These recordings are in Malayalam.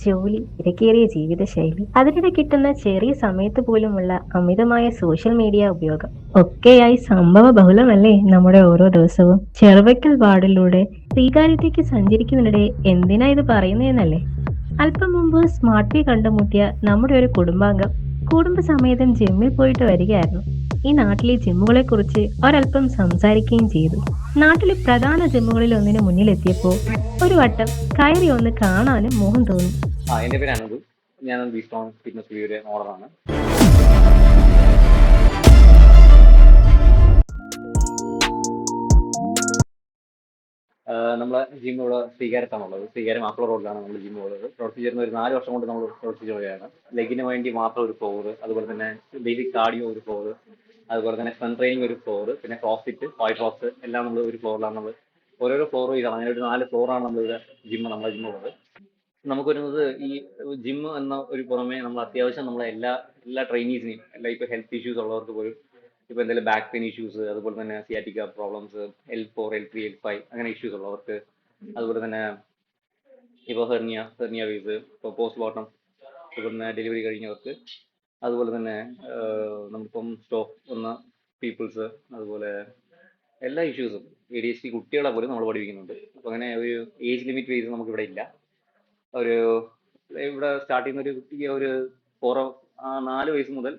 ജോലി, തിരക്കേറിയ ജീവിതശൈലി, അതിനിടെ കിട്ടുന്ന ചെറിയ സമയത്ത് പോലുമുള്ള അമിതമായ സോഷ്യൽ മീഡിയ ഉപയോഗം ഒക്കെയായി സംഭവ ബഹുലമല്ലേ നമ്മുടെ ഓരോ ദിവസവും. ചെറുവയ്ക്കൽ വാർഡിലൂടെ സ്വീകാര്യതയ്ക്ക് സഞ്ചരിക്കുന്നതിനിടെ എന്തിനാ ഇത് പറയുന്നതെന്നല്ലേ? അല്പം മുമ്പ് സ്മാർട്ട് വേ കണ്ടുമുട്ടിയ നമ്മുടെ ഒരു കുടുംബാംഗം കുടുംബസമേതം ജിമ്മിൽ പോയിട്ട് വരികയായിരുന്നു. ഈ നാട്ടിലെ ജിമ്മുകളെ കുറിച്ച് ഒരല്പം സംസാരിക്കുകയും ചെയ്തു. നാട്ടിലെ പ്രധാന ജിമ്മുകളിൽ ഒന്നിന് മുന്നിലെത്തിയപ്പോൾ ഒരു വട്ടം കയറി ഒന്ന് കാണാനും മോഹം തോന്നി. എന്റെ പേര് അനന്തു. ഞാൻ ബീസ്റ്റോൺ ഫിറ്റ്നസ് സ്റ്റുഡിയോയുടെ ഓണറാണ്. നമ്മളെ ജിം ഇവിടെ ശ്രീകാര്യത്താണുള്ളത്. ശ്രീകാര്യം മാപ്പിള റോഡിലാണ് നമ്മൾ ജിം ഉള്ളത്. പ്രവർത്തിച്ചു വരുന്ന ഒരു 4 വർഷം കൊണ്ട് നമ്മൾ പ്രവർത്തിച്ചു വരികയാണ്. ലെഗിന് വേണ്ടി മാത്രം ഒരു ഫ്ലോർ, അതുപോലെ തന്നെ ബേസിക് കാർഡിയോ ഒരു ഫ്ലോർ, അതുപോലെ തന്നെ സ്ട്രെങ്ത് ട്രെയിനിങ് ഒരു ഫ്ലോർ, പിന്നെ ക്രോസ്ഫിറ്റ്, ഫൈറ്റ് റോക്സ് എല്ലാം നമ്മൾ ഒരു ഫ്ലോറിലാണ് നമ്മൾ ഓരോരോ ഫ്ലോർ ചെയ്താണ്. അങ്ങനെ ഒരു 4 ഫ്ലോറാണ് നമ്മളുടെ നമ്മളെ ജിം ഉള്ളത്. നമുക്ക് വരുന്നത് ഈ ജിം എന്ന ഒരു പുറമെ നമ്മൾ അത്യാവശ്യം നമ്മളെ എല്ലാ ട്രെയിനീസിനെയും ഇപ്പൊ ഹെൽത്ത് ഇഷ്യൂസ് ഉള്ളവർക്ക് പോലും ഇപ്പൊ എന്തെങ്കിലും ബാക്ക് പെയിൻ ഇഷ്യൂസ്, അതുപോലെ തന്നെ sciatica problems, L4, L3, L5 അങ്ങനെ ഇഷ്യൂസ് ഉള്ളവർക്ക്, അതുപോലെ തന്നെ ഇപ്പോൾ ഹെർണിയ വേസ്, ഇപ്പോൾ പോസ്റ്റ് മോർട്ടം, അതുപോലെ തന്നെ ഡെലിവറി കഴിഞ്ഞവർക്ക്, അതുപോലെ തന്നെ നമുക്കിപ്പം സ്റ്റോക്ക് വന്ന പീപ്പിൾസ്, അതുപോലെ എല്ലാ ഇഷ്യൂസും ADHD കുട്ടികളെ പോലും നമ്മൾ പഠിപ്പിക്കുന്നുണ്ട്. അപ്പോൾ അങ്ങനെ ഒരു ഏജ് ലിമിറ്റ് വേസ് നമുക്ക് ഇവിടെ ഇല്ല. ഒരു ഇവിടെ സ്റ്റാർട്ട് ചെയ്യുന്ന ഒരു കുട്ടിക്ക് ഒരു 4 വയസ്സ് മുതൽ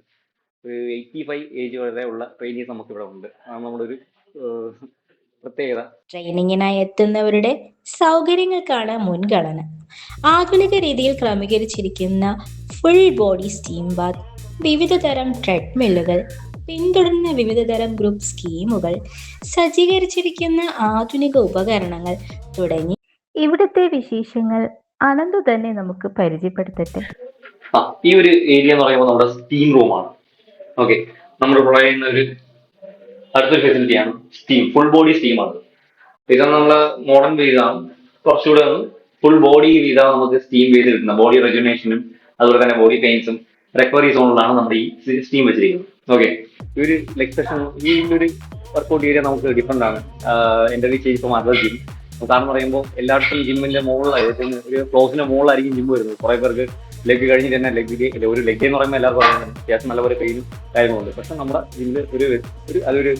ഒരു 85 ഏജ് വരെ ഉള്ള ട്രെയിനീസ് നമുക്ക് ഇവിടെ ഉണ്ട്. അതാണ് നമ്മുടെ ഒരു പ്രത്യേകത. ട്രെയിനിങ്ങിനായി എത്തുന്നവരുടെ സൗകര്യങ്ങൾക്കാണ് മുൻഗണന. ആധുനിക രീതിയിൽ ക്രമീകരിച്ചിരിക്കുന്ന ഫുൾ ബോഡി സ്റ്റീം ബാത്ത്, വിവിധ തരം ട്രെഡ്മില്ലുകൾ, പിന്തുടരുന്ന വിവിധ തരം ഗ്രൂപ്പ് സ്കീമുകൾ, സജ്ജീകരിച്ചിരിക്കുന്ന ആധുനിക ഉപകരണങ്ങൾ തുടങ്ങി ഇവിടുത്തെ വിശേഷങ്ങൾ അനന്തു തന്നെ നമുക്ക് പരിചയപ്പെടുത്തട്ടെ. ഈ ഒരു ഏരിയ എന്ന് പറയുമ്പോൾ നമ്മുടെ സ്റ്റീം റൂമാണ്. ഓക്കെ, നമ്മൾ പ്രൊവൈഡ് ചെയ്യുന്ന ഒരു അടുത്തൊരു ഫെസിലിറ്റിയാണ് സ്റ്റീം, ഫുൾ ബോഡി സ്റ്റീമാണ്. ഇതാണ് നമ്മളെ മോഡേൺ വേസാണ്. കുറച്ചുകൂടെ ഫുൾ ബോഡി ചെയ്താൽ നമുക്ക് സ്റ്റീം വേസ് കിട്ടുന്നത്. ബോഡി റെജുനേഷനും അതുപോലെ തന്നെ ബോഡി പെയിൻസും റിക്കവറി സോണിലാണ് നമ്മുടെ ഈ സ്റ്റീം വെച്ചിരിക്കുന്നത്. ഓക്കെ, ഈ ഒരു ലെഗ് സെഷൻ, ഈ ഒരു വർക്കൗട്ട് ഏരിയ നമുക്ക് ഡിഫറെന്റ് ആണ്. എൻ്റെ സ്റ്റേജ് ഇപ്പം അതർ ജിം കാരണം പറയുമ്പോൾ എല്ലായിടത്തും ജിമ്മിന്റെ മുകളിലായിരിക്കും, ഒരു ക്ലോസിന്റെ മുകളിലായിരിക്കും ജിം വരുന്നത്. കുറെ പേർക്ക് ലെഗ് കഴിഞ്ഞിട്ട് തന്നെ ഒരു ലെഗ് എന്ന് പറയുമ്പോൾ എല്ലാവർക്കും പറയുന്നത് അത്യാവശ്യം നല്ലപോലെ പെയിനും കാര്യങ്ങളുണ്ട്. പക്ഷെ നമ്മുടെ ജിമ്മിൽ അതൊരു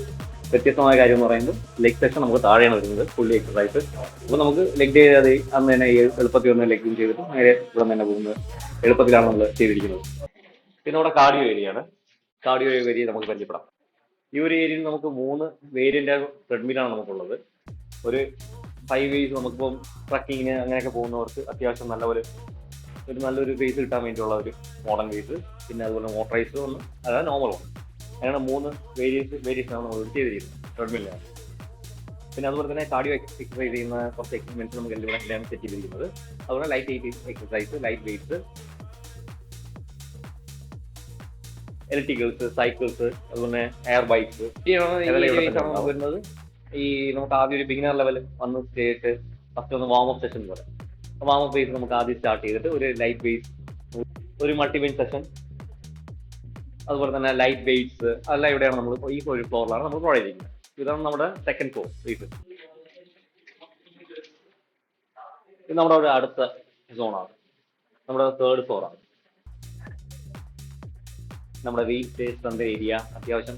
വ്യത്യസ്തമായ കാര്യം എന്ന് പറയുന്നത് ലെഗ് സെക്ഷൻ നമുക്ക് താഴെയാണ് വരുന്നത്, ഫുള്ളി എക്സസൈസ്. അപ്പോൾ നമുക്ക് ലെഗ് ചെയ്താൽ അന്ന് തന്നെ എളുപ്പത്തിൽ ഒന്ന് ലെഗും ചെയ്തിട്ട് നേരെ ഇവിടെ തന്നെ പോകുന്നത് എളുപ്പത്തിലാണ് നമ്മൾ ചെയ്തിരിക്കുന്നത്. പിന്നെ ഇവിടെ കാർഡിയോ ഏരിയയാണ്. കാർഡിയോ ഏരിയ നമുക്ക് പരിചയപ്പെടാം. ഈ ഒരു ഏരിയയിൽ നമുക്ക് 3 വേരിയന്റ് ട്രെഡ്മിലാണ് നമുക്കുള്ളത്. ഒരു 5 വേസ് നമുക്കിപ്പം ട്രക്കിങ്ങിന് അങ്ങനെയൊക്കെ പോകുന്നവർക്ക് അത്യാവശ്യം നല്ലൊരു ബേസ് കിട്ടാൻ വേണ്ടിയുള്ള ഒരു മോഡേൺ ബേസ്, പിന്നെ അതുപോലെ മോട്ടറൈസ് ഒന്ന്, അതായത് നോർമൽ ഒന്ന്, അങ്ങനെ 3 വേരിയേഷനാണ് നമ്മൾ ചെയ്തിരിക്കുന്നത് ട്രെഡ്മില്ലാണ്. പിന്നെ അതുപോലെ തന്നെ കാർഡിയോ എക്സസൈസ് ചെയ്യുന്ന കുറച്ച് എക്യുപ്മെന്റ്സ് നമുക്ക് എല്ലാം സെറ്റ് ചെയ്തിരിക്കുന്നത്. അതുപോലെ light exercise, light weights, electricals, cycles, അതുപോലെ എയർ ബൈക്സ് വരുന്നത്. ഈ നമുക്ക് ആദ്യം ഒരു ബിഗിനർ ലെവൽ വന്ന് ചെയ്തിട്ട് ഫസ്റ്റ് ഒന്ന് വാം അപ്പ് സെഷൻ പോലെ, വാം അപ്പ് ബേസ് നമുക്ക് ആദ്യം സ്റ്റാർട്ട് ചെയ്തിട്ട് ഒരു ലൈറ്റ് ബേസ്, ഒരു മൾട്ടി ബെഞ്ച് സെഷൻ, അതുപോലെ തന്നെ ലൈറ്റ് വെയ്റ്റ്സ്, അതെല്ലാം ഇവിടെയാണ് നമ്മൾ ഈ ഒരു ഫ്ലോറിലാണ് നമ്മൾ പ്രൊവൈഡ് ചെയ്യുന്നത്. ഇതാണ് നമ്മുടെ സെക്കൻഡ് ഫ്ലോർ ബേസ്. ഇത് നമ്മുടെ ഒരു അടുത്ത സോണാണ്, നമ്മുടെ തേർഡ് ഫ്ലോറാണ്. നമ്മുടെ വെയിറ്റ് സ്ട്രെങ്ത് ഏരിയ, അത്യാവശ്യം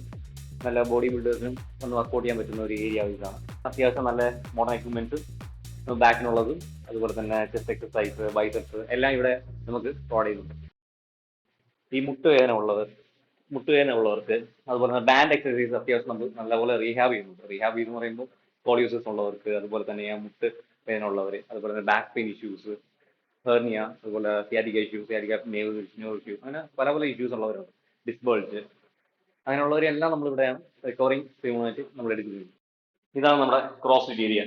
നല്ല ബോഡി ബിൽഡേഴ്സിനും ഒന്ന് വർക്കൗട്ട് ചെയ്യാൻ പറ്റുന്ന ഒരു ഏരിയ ഇതാണ്. അത്യാവശ്യം നല്ല മോഡേൺ എക്യുപ്മെന്റ്സ് ബാക്കിനുള്ളതും, അതുപോലെ തന്നെ ചെസ്റ്റ് എക്സസൈസ്, ബൈസെപ്സ് എല്ലാം ഇവിടെ നമുക്ക് പ്രൊവൈഡ് ചെയ്യുന്നുണ്ട്. ഈ മുട്ടുവേദന ഉള്ളവർക്ക്, അതുപോലെ തന്നെ ബാൻഡ് എക്സസൈസ് അത്യാവശ്യം നമ്മൾ നല്ലപോലെ റീഹാബ് ചെയ്യുന്നുണ്ട്. റീഹാബ് എന്ന് പറയുമ്പോൾ സ്കോളിയോസിസ് ഉള്ളവർക്ക്, അതുപോലെ തന്നെ മുട്ട് വേദന ഉള്ളവർ, അതുപോലെ തന്നെ ബാക്ക് പെയിൻ ഇഷ്യൂസ്, ഹെർണിയ, അതുപോലെ സിയാറ്റിക്ക നെർവ് ഇഷ്യൂസ്, അങ്ങനെ പല ഇഷ്യൂസ് ഉള്ളവരുണ്ട്, ഡിസ്ബൾജ്, അങ്ങനെയുള്ളവരെല്ലാം നമ്മളിവിടെയാണ് റിക്കവറിങ് സ്കീമായിട്ട് നമ്മൾ എടുക്കുന്നത്. ഇതാണ് നമ്മുടെ ക്രോസ്ഫിറ്റ് ഏരിയ.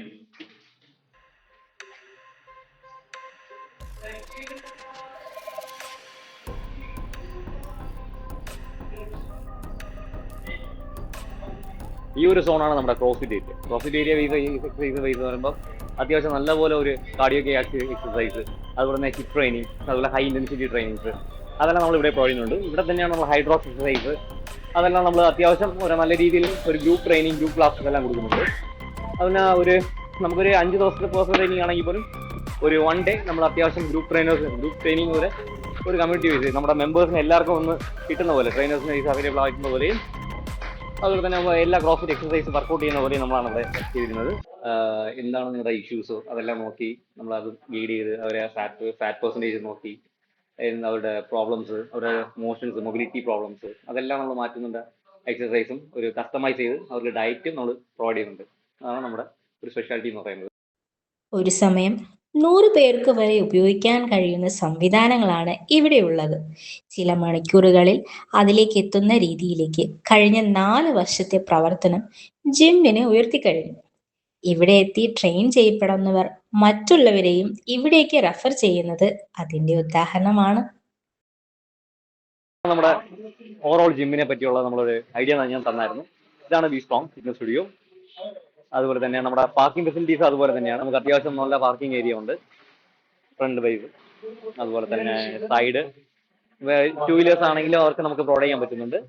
ഈ ഒരു സോണാണ് നമ്മുടെ CrossFit area. CrossFit area exercise എന്ന് പറയുമ്പോൾ അത്യാവശ്യം നല്ലപോലെ ഒരു കാർഡിയോ എക്സസൈസ്, അതുപോലെ തന്നെ ഹിപ്പ് ട്രെയിനിങ്, അതുപോലെ ഹൈ ഇന്റൻസിറ്റി ട്രെയിനിങ്സ്, അതെല്ലാം നമ്മൾ ഇവിടെ പ്രൊവൈഡ് ചെയ്യുന്നുണ്ട്. ഇവിടെ തന്നെയാണ് നമ്മൾ ഹൈഡ്രോക്സ് എക്സസൈസ്, അതെല്ലാം നമ്മൾ അത്യാവശ്യം ഒരു നല്ല രീതിയിൽ ഒരു ഗ്രൂപ്പ് ട്രെയിനിങ്, ഗ്രൂപ്പ് ക്ലാസ്സസ് എല്ലാം കൊടുക്കുന്നുണ്ട്. അതിന് നമുക്കൊരു 5 ദിവസത്തെ പേഴ്സണൽ ട്രെയിനിങ് ആണെങ്കിൽ പോലും ഒരു 1 ഡേ നമ്മൾ അത്യാവശ്യം ഗ്രൂപ്പ് ട്രെയിനിങ് പോലെ ഒരു കമ്മ്യൂണിറ്റി ബേസ് നമ്മുടെ മെമ്പേഴ്സിന് എല്ലാവർക്കും ഒന്ന് കിട്ടുന്ന പോലെ ട്രെയിനേഴ്സിന് അവൈലബിൾ ആയിട്ടുള്ള പോലെയും അതുപോലെ തന്നെ എല്ലാ ക്രോസ്ഫിറ്റ് എക്സസൈസ് വർക്കൗട്ട് ചെയ്യുന്ന പോലെയും നമ്മളാണ് അവിടെ ചെയ്തിരുന്നത്. എന്താണ് നിങ്ങളുടെ ഇഷ്യൂസോ അതെല്ലാം നോക്കി നമ്മളത് ഗൈഡ് ചെയ്ത് അവരെ ഫാറ്റ് പെർസെൻറ്റേജ് നോക്കി അവരുടെ പ്രോബ്ലംസ്, അവരുടെ മോഷൻസ്, മൊബിലിറ്റി പ്രോബ്ലംസ് അതെല്ലാം നമ്മൾ മാറ്റുന്നുണ്ട്. എക്സസൈസും ഒരു കസ്റ്റമൈസ് ചെയ്ത് അവർക്ക് ഡയറ്റും നമ്മൾ പ്രൊവൈഡ് ചെയ്യുന്നുണ്ട്. അതാണ് നമ്മുടെ ഒരു സ്പെഷ്യാലിറ്റി എന്ന് പറയുന്നത്. ഒരു സമയം 100 പേർക്ക് വരെ ഉപയോഗിക്കാൻ കഴിയുന്ന സംവിധാനങ്ങളാണ് ഇവിടെയുള്ളത്. ചില മണിക്കൂറുകളിൽ അതിലേക്ക് എത്തുന്ന രീതിയിലേക്ക് കഴിഞ്ഞ 4 വർഷത്തെ പ്രവർത്തനം ജിമ്മിനെ ഉയർത്തിക്കഴിഞ്ഞു. ഇവിടെ എത്തി ട്രെയിൻ ചെയ്യപ്പെടുന്നവർ മറ്റുള്ളവരെയും ഇവിടേക്ക് റെഫർ ചെയ്യുന്നത് അതിന്റെ ഉദാഹരണമാണ്. നമ്മുടെ ഓവറോൾ ജിമ്മിനെ പറ്റിയുള്ള നമ്മളൊരു ഐഡിയ ഞാൻ തന്നായിരുന്നു. ഇതാണ് ബി സ്ട്രോങ് ഫിറ്റ്നസ് സ്റ്റുഡിയോ. അതുപോലെ തന്നെ നമ്മുടെ പാർക്കിംഗ് ഫെസിലിറ്റീസ് അതുപോലെ തന്നെയാണ്. നമുക്ക് അത്യാവശ്യം നല്ല പാർക്കിംഗ് ഏരിയ ഉണ്ട്, ഫ്രണ്ട് വൈസ്. അതുപോലെ തന്നെ സൈഡ് 2 വീലേഴ്സ് ആണെങ്കിലും അവർക്ക് നമുക്ക് പ്രൊവൈഡ് ചെയ്യാൻ പറ്റുന്നുണ്ട്.